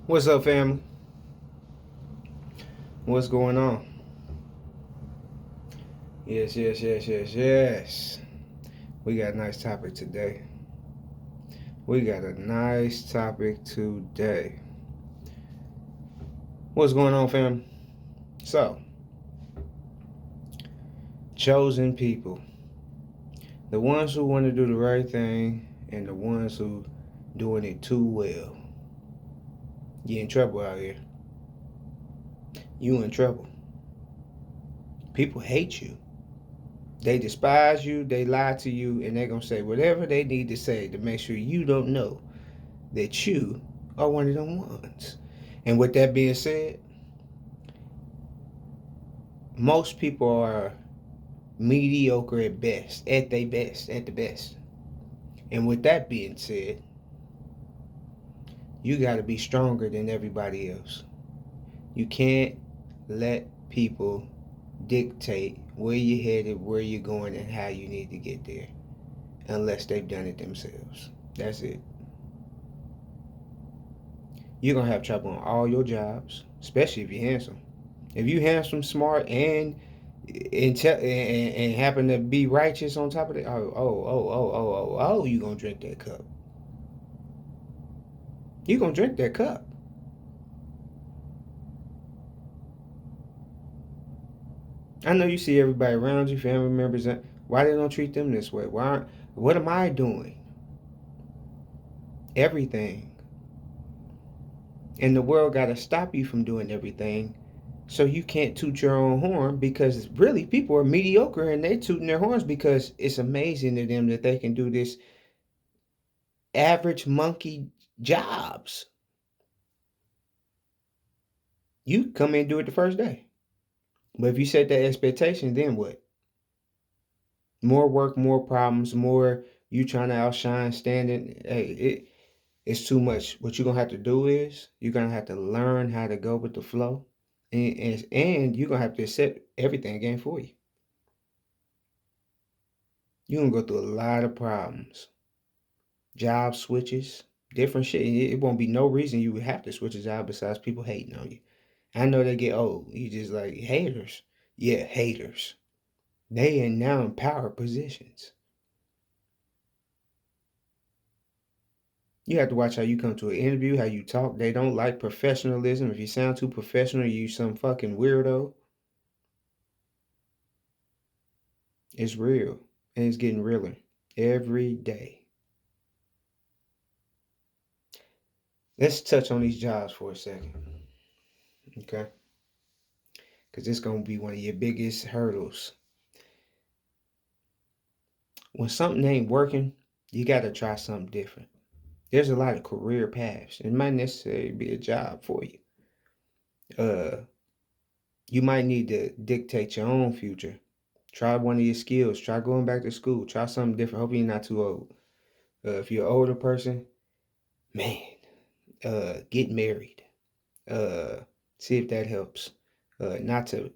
What's up, family? What's going on? Yes. We got a nice topic today. We got a nice topic today. What's going on, fam? So, chosen people. The ones who want to do the right thing and the ones who doing it too well. You in trouble out here. You in trouble. People hate you. They despise you, they lie to you, and they're going to say whatever they need to say to make sure you don't know that you are one of them ones. And with that being said, most people are mediocre at best, at the best. And with that being said, you got to be stronger than everybody else. You can't let people dictate where you're headed, where you're going, and how you need to get there unless they've done it themselves. That's it. You're going to have trouble on all your jobs, especially if you're handsome. If you handsome, smart, and happen to be righteous on top of it, you gonna drink that cup. You gonna drink that cup. I know you see everybody around you, family members. Why they don't treat them this way? Why? What am I doing? Everything. And the world got to stop you from doing everything, so you can't toot your own horn because really people are mediocre and they tooting their horns because it's amazing to them that they can do this average monkey jobs. You come in and do it the first day. But if you set that expectation, then what? More work, more problems, more you trying to outshine, standing. Hey, it's too much. What you're gonna have to do is you're gonna have to learn how to go with the flow, and you're gonna have to accept everything again for you. You're gonna go through a lot of problems, job switches, different shit. It won't be no reason you would have to switch a job besides people hating on you. I know they get old. You just like haters. Yeah, haters. They in now in power positions. You have to watch how you come to an interview, how you talk. They don't like professionalism. If you sound too professional, you some fucking weirdo. It's real. And it's getting realer every day. Let's touch on these jobs for a second. Okay? Because it's going to be one of your biggest hurdles. When something ain't working, you got to try something different. There's a lot of career paths. It might necessarily be a job for you. Uh, you might need to dictate your own future. Try one of your skills. Try going back to school. Try something different. Hopefully you're not too old. If you're an older person, man, get married. Uh, see if that helps. Not to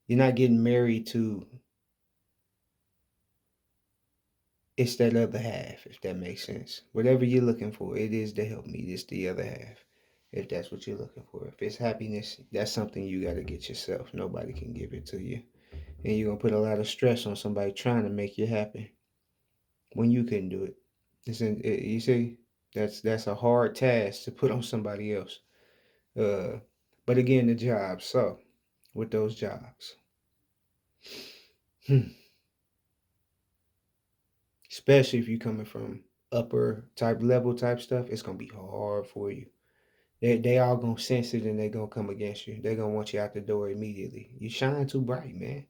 You're not getting married to it's that other half, if that makes sense. Whatever you're looking for, it is to help me. It's the other half, if that's what you're looking for. If it's happiness, that's something you got to get yourself. Nobody can give it to you. And you're going to put a lot of stress on somebody trying to make you happy when you couldn't do it. You see, that's a hard task to put on somebody else. Uh, but again, the jobs. So, with those jobs, especially if you're coming from upper type level type stuff, it's gonna be hard for you. They all gonna sense it and they gonna come against you. They gonna want you out the door immediately. You shine too bright, man.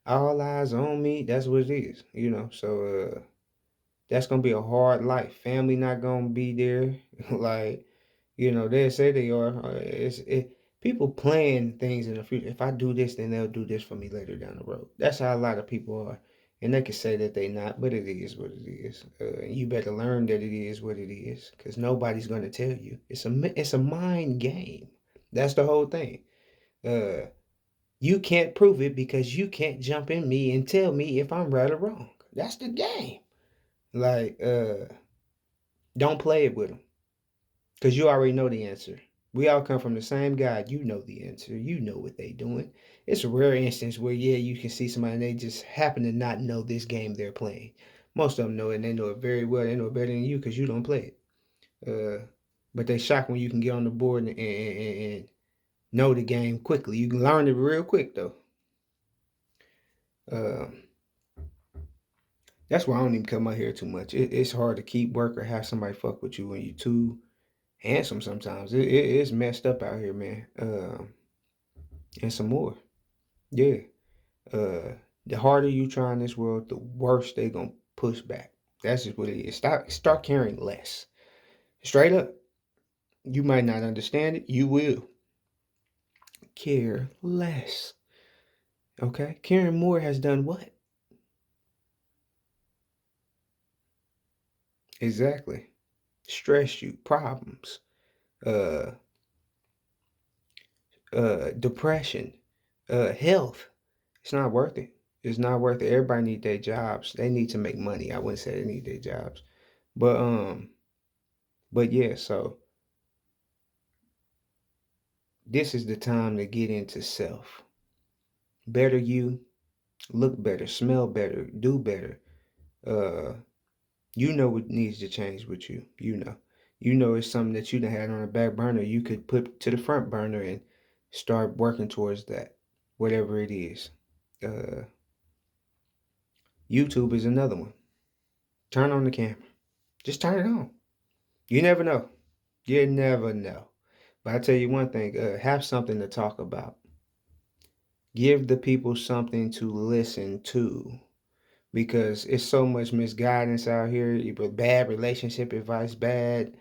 All eyes on me. That's what it is, you know. So that's gonna be a hard life. Family not gonna be there. Like, you know, they say they are. People plan things in the future. If I do this, then they'll do this for me later down the road. That's how a lot of people are. And they can say that they not, but it is what it is. You better learn that it is what it is, because nobody's gonna tell you. It's a mind game. That's the whole thing. Uh, you can't prove it because you can't jump in me and tell me if I'm right or wrong. That's the game. Like, don't play it with them. Because you already know the answer. We all come from the same God. You know the answer. You know what they doing. It's a rare instance where, yeah, you can see somebody and they just happen to not know this game they're playing. Most of them know it and they know it very well. They know it better than you because you don't play it. But they shock when you can get on the board and know the game quickly. You can learn it real quick, though. Uh, that's why I don't even come out here too much. It's hard to keep work or have somebody fuck with you when you're too handsome sometimes. It's messed up out here, man. And some more. Yeah. Uh, the harder you try in this world, the worse they gonna push back. That's just what it is. Start caring less. Straight up. You might not understand it. You will care less. Okay? Caring more has done what? Exactly. Stress you, problems, uh, depression, health. It's not worth it. It's not worth it. Everybody need their jobs. They need to make money. I wouldn't say they need their jobs. But yeah, so this is the time to get into self. Better you, look better, smell better, do better. Uh you know what needs to change with you. You know. You know it's something that you done had on the back burner. You could put to the front burner and start working towards that. Whatever it is. Uh YouTube is another one. Turn on the camera. Just turn it on. You never know. You never know. But I tell you one thing, have something to talk about. Give the people something to listen to because it's so much misguidance out here. Either bad relationship advice, bad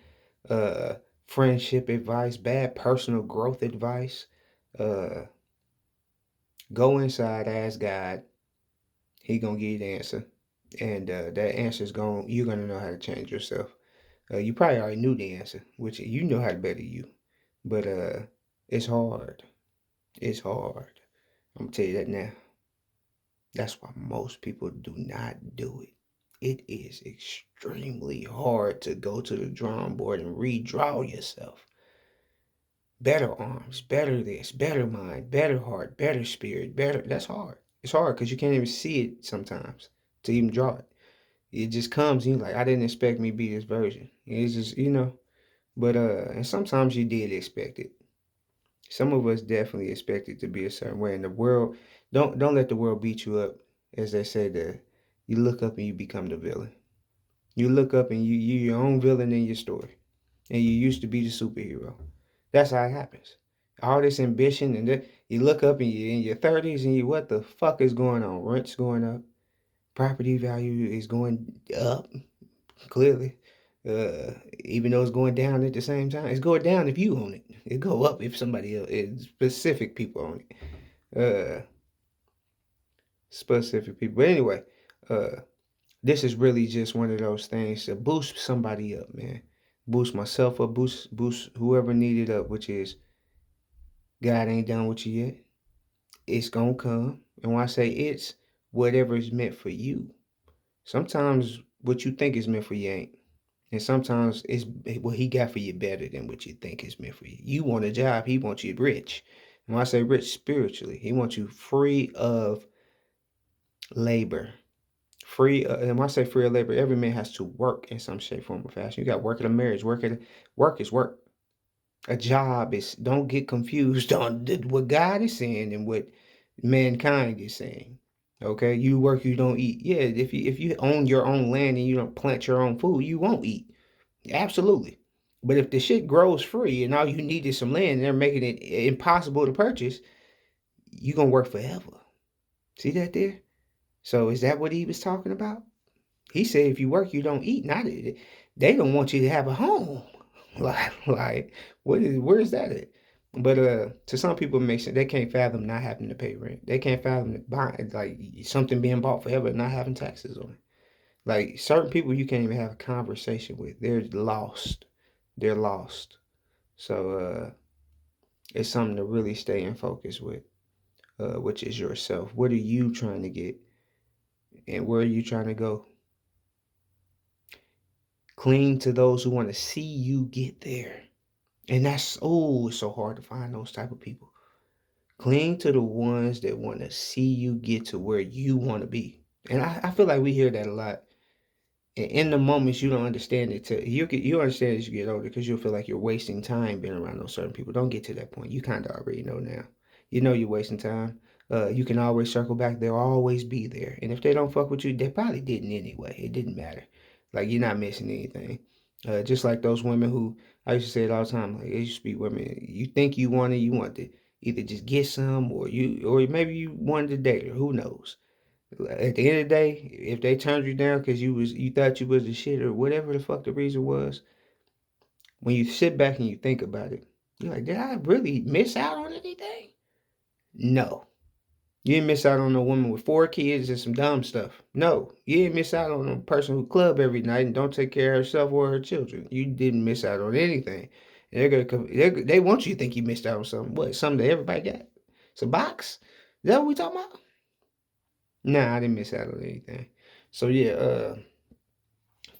uh, friendship advice, bad personal growth advice. Uh, go inside, ask God. He gonna give you the answer, and that answer is going. You're gonna know how to change yourself. You probably already knew the answer, which you know how to better you, but it's hard. It's hard. I'm gonna tell you that now. That's why most people do not do it. It is extremely hard to go to the drawing board and redraw yourself. Better arms, better this, better mind, better heart, better spirit, better. That's hard. It's hard because you can't even see it sometimes to even draw it. It just comes and you're like, I didn't expect me to be this version. It's just, but and sometimes you did expect it. Some of us definitely expect it to be a certain way. And the world, don't let the world beat you up, as they say that you look up and you become the villain. You look up and you your own villain in your story. And you used to be the superhero. That's how it happens. All this ambition and you look up and you're in your 30s and you what the fuck is going on? Rent's going up, property value is going up, clearly. Even though it's going down at the same time. It's going down if you own it. It go up if somebody else, specific people own it. Specific people. But anyway, uh, this is really just one of those things to boost somebody up, man. Boost myself up, boost whoever needed up, which is God ain't done with you yet. It's gonna come. And when I say it's, whatever is meant for you. Sometimes what you think is meant for you ain't. And sometimes it's what he got for you better than what you think is meant for you. You want a job, he wants you rich. And when I say rich spiritually, he wants you free of labor. Free, and when I say free of labor, every man has to work in some shape, form, or fashion. You got work at a marriage, work is work. A job is, don't get confused on what God is saying and what mankind is saying. Okay, you work, you don't eat. Yeah, if you own your own land and you don't plant your own food, you won't eat. Absolutely. But if the shit grows free and all you need is some land and they're making it impossible to purchase, you gonna work forever. See that there? So is that what he was talking about? He said if you work, you don't eat. Not it. They don't want you to have a home. Like where's that at? But to some people it makes sense. They can't fathom not having to pay rent. They can't fathom buying like something being bought forever and not having taxes on it. Like certain people you can't even have a conversation with. They're lost. They're lost. So it's something to really stay in focus with, which is yourself. What are you trying to get? And where are you trying to go? Cling to those who want to see you get there. And that's, oh, it's so hard to find those type of people. Cling to the ones that want to see you get to where you want to be. And I feel like we hear that a lot. And in the moments you don't understand it, you understand as you get older because you'll feel like you're wasting time being around those certain people. Don't get to that point. You kind of already know now. You know you're wasting time. You can always circle back. They'll always be there. And if they don't fuck with you, they probably didn't anyway. It didn't matter. Like you're not missing anything. Just like those women who I used to say it all the time. Like it used to be women. You think you want to either just get some, or maybe you wanted to date her. Who knows? At the end of the day, if they turned you down because you thought you was the shit or whatever the fuck the reason was, when you sit back and you think about it, you're like, did I really miss out on anything? No. You didn't miss out on a woman with 4 kids and some dumb stuff. No. You didn't miss out on a person who club every night and don't take care of herself or her children. You didn't miss out on anything. And they're gonna come. They want you to think you missed out on something. What? Something that everybody got? It's a box. Is that what we talking about? Nah, I didn't miss out on anything. So yeah,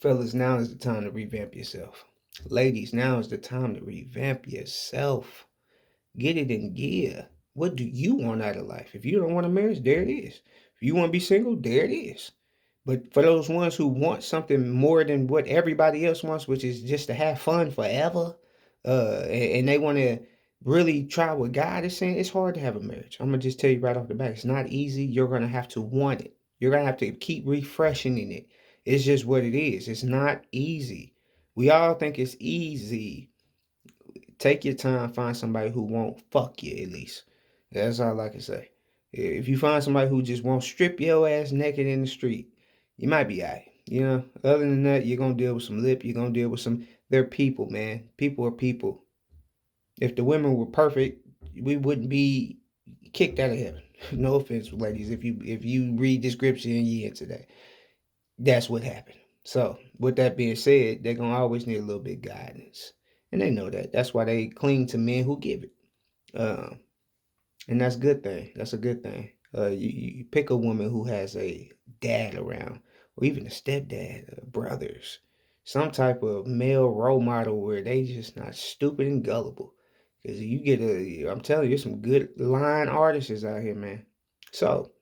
fellas, now is the time to revamp yourself. Ladies, now is the time to revamp yourself. Get it in gear. What do you want out of life? If you don't want a marriage, there it is. If you want to be single, there it is. But for those ones who want something more than what everybody else wants, which is just to have fun forever, and they want to really try what God is saying, it's hard to have a marriage. I'm gonna just tell you right off the bat, it's not easy. You're gonna have to want it. You're gonna have to keep refreshing in it. It's just what it is. It's not easy. We all think it's easy. Take your time, find somebody who won't fuck you at least. That's all I can say. If you find somebody who just won't strip your ass naked in the street, you might be alright. You know, other than that, you're gonna deal with some lip, you're gonna deal with some, they're people, man. People are people. If the women were perfect, we wouldn't be kicked out of heaven. No offense, ladies. If you read the scripture and you into that, that's what happened. So, with that being said, they're gonna always need a little bit of guidance, and they know that. That's why they cling to men who give it. Um, and that's a good thing. That's a good thing. You pick a woman who has a dad around, or even a stepdad, brothers, some type of male role model where they just not stupid and gullible. Because you get I'm telling you, there's some good line artists out here, man. So,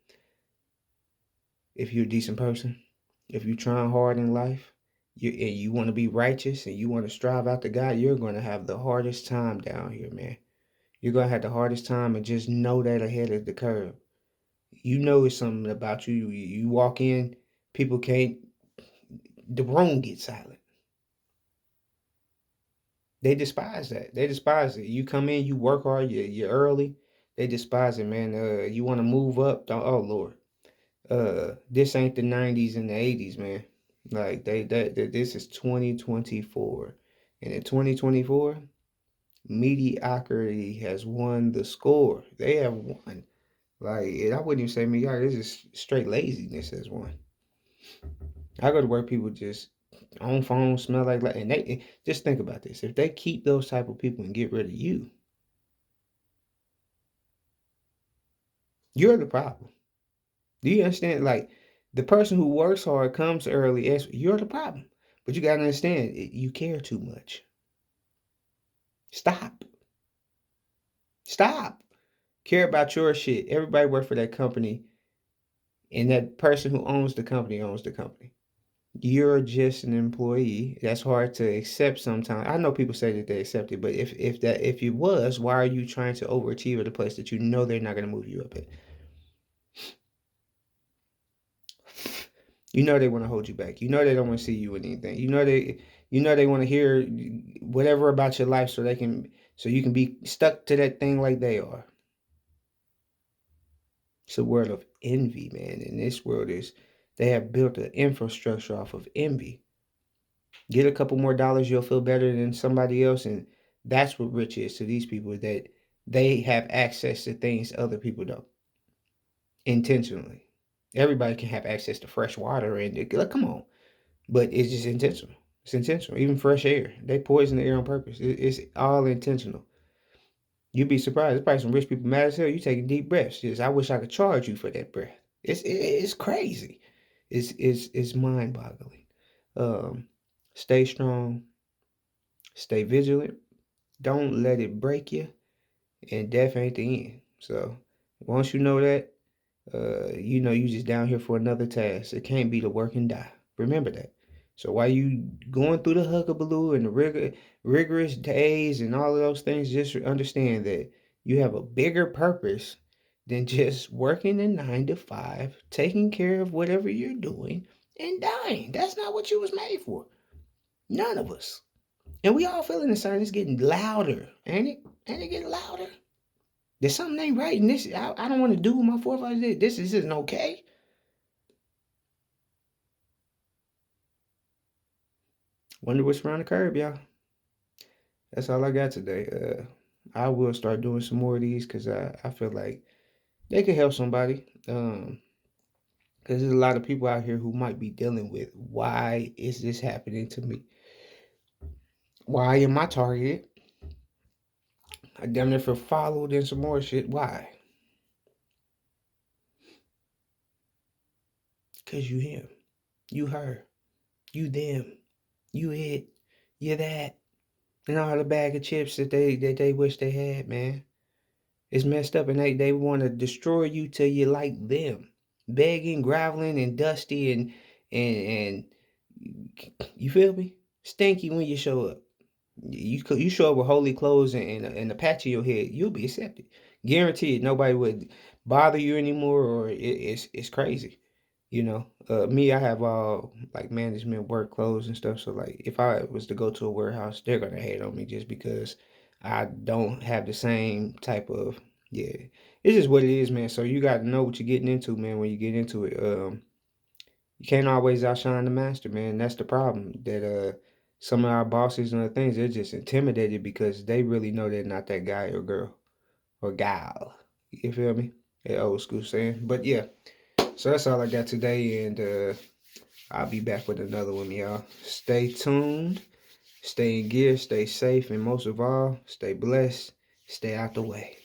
if you're a decent person, if you're trying hard in life, and you want to be righteous and you want to strive after God, you're going to have the hardest time down here, man. You're going to have the hardest time, and just know that ahead of the curve. You know it's something about you. You walk in, people can't, the room gets silent. They despise that. They despise it. You come in, you work hard, you're early. They despise it, man. You want to move up? Don't, oh Lord. This ain't the 90s and the 80s, man. Like this is 2024. And in 2024, mediocrity has won the score. They have won. Like, and I wouldn't even say mediocrity, this is straight laziness has won. I go to work, people just on phone, smell like, and they just think about this. If they keep those type of people and get rid of you, you're the problem. Do you understand? Like, the person who works hard, comes early, you're the problem. But you gotta understand, you care too much. Stop. Stop. Care about your shit. Everybody work for that company, and that person who owns the company owns the company. You're just an employee. That's hard to accept sometimes. I know people say that they accept it, but if it was, why are you trying to overachieve at a place that you know they're not gonna move you up at? You know they want to hold you back. You know they don't want to see you with anything. You know they want to hear whatever about your life so you can be stuck to that thing like they are. It's a world of envy, man. And this world is they have built an infrastructure off of envy. Get a couple more dollars, you'll feel better than somebody else, and that's what rich is to these people, that they have access to things other people don't intentionally. Everybody can have access to fresh water and like, come on. But it's just intentional. It's intentional. Even fresh air. They poison the air on purpose. It's all intentional. You'd be surprised. There's probably some rich people mad as hell. You taking deep breaths. Just, I wish I could charge you for that breath. It's crazy. It's mind boggling. Um, Stay strong. Stay vigilant. Don't let it break you, and death ain't the end. So once you know that, you know you just down here for another task. It can't be to work and die. Remember that. So while you going through the hugabaloo and the rigorous days and all of those things, just understand that you have a bigger purpose than just working a 9 to 5, taking care of whatever you're doing, and dying. That's not what you was made for. None of us. And we all feeling the same. It's getting louder, ain't it? Ain't it getting louder? There's something ain't right in this. I don't want to do what my forefathers did. This isn't okay. Wonder what's around the curb, y'all. That's all I got today. I will start doing some more of these because I feel like they could help somebody. Because there's a lot of people out here who might be dealing with, why is this happening to me? Why am I targeted? I damn near feel followed and some more shit. Why? Because you him. You her. You them. You it. You that. And all the bag of chips that they wish they had, man. It's messed up, and they want to destroy you till you like them, begging, groveling, and dusty, and you feel me? Stinky when you show up. You show up with holy clothes and a patch on your head, you'll be accepted. Guaranteed, nobody would bother you anymore, or it's crazy. You know, me, I have all like management work clothes and stuff. So like, if I was to go to a warehouse, they're gonna hate on me just because I don't have the same type of, yeah. It's just what it is, man. So you got to know what you're getting into, man. When you get into it, you can't always outshine the master, man. That's the problem. That some of our bosses and other things, they're just intimidated because they really know they're not that guy or girl or gal. You feel me? That old school saying. But yeah, so that's all I got today, and I'll be back with another one, y'all. Stay tuned, stay in gear, stay safe, and most of all, stay blessed, stay out the way.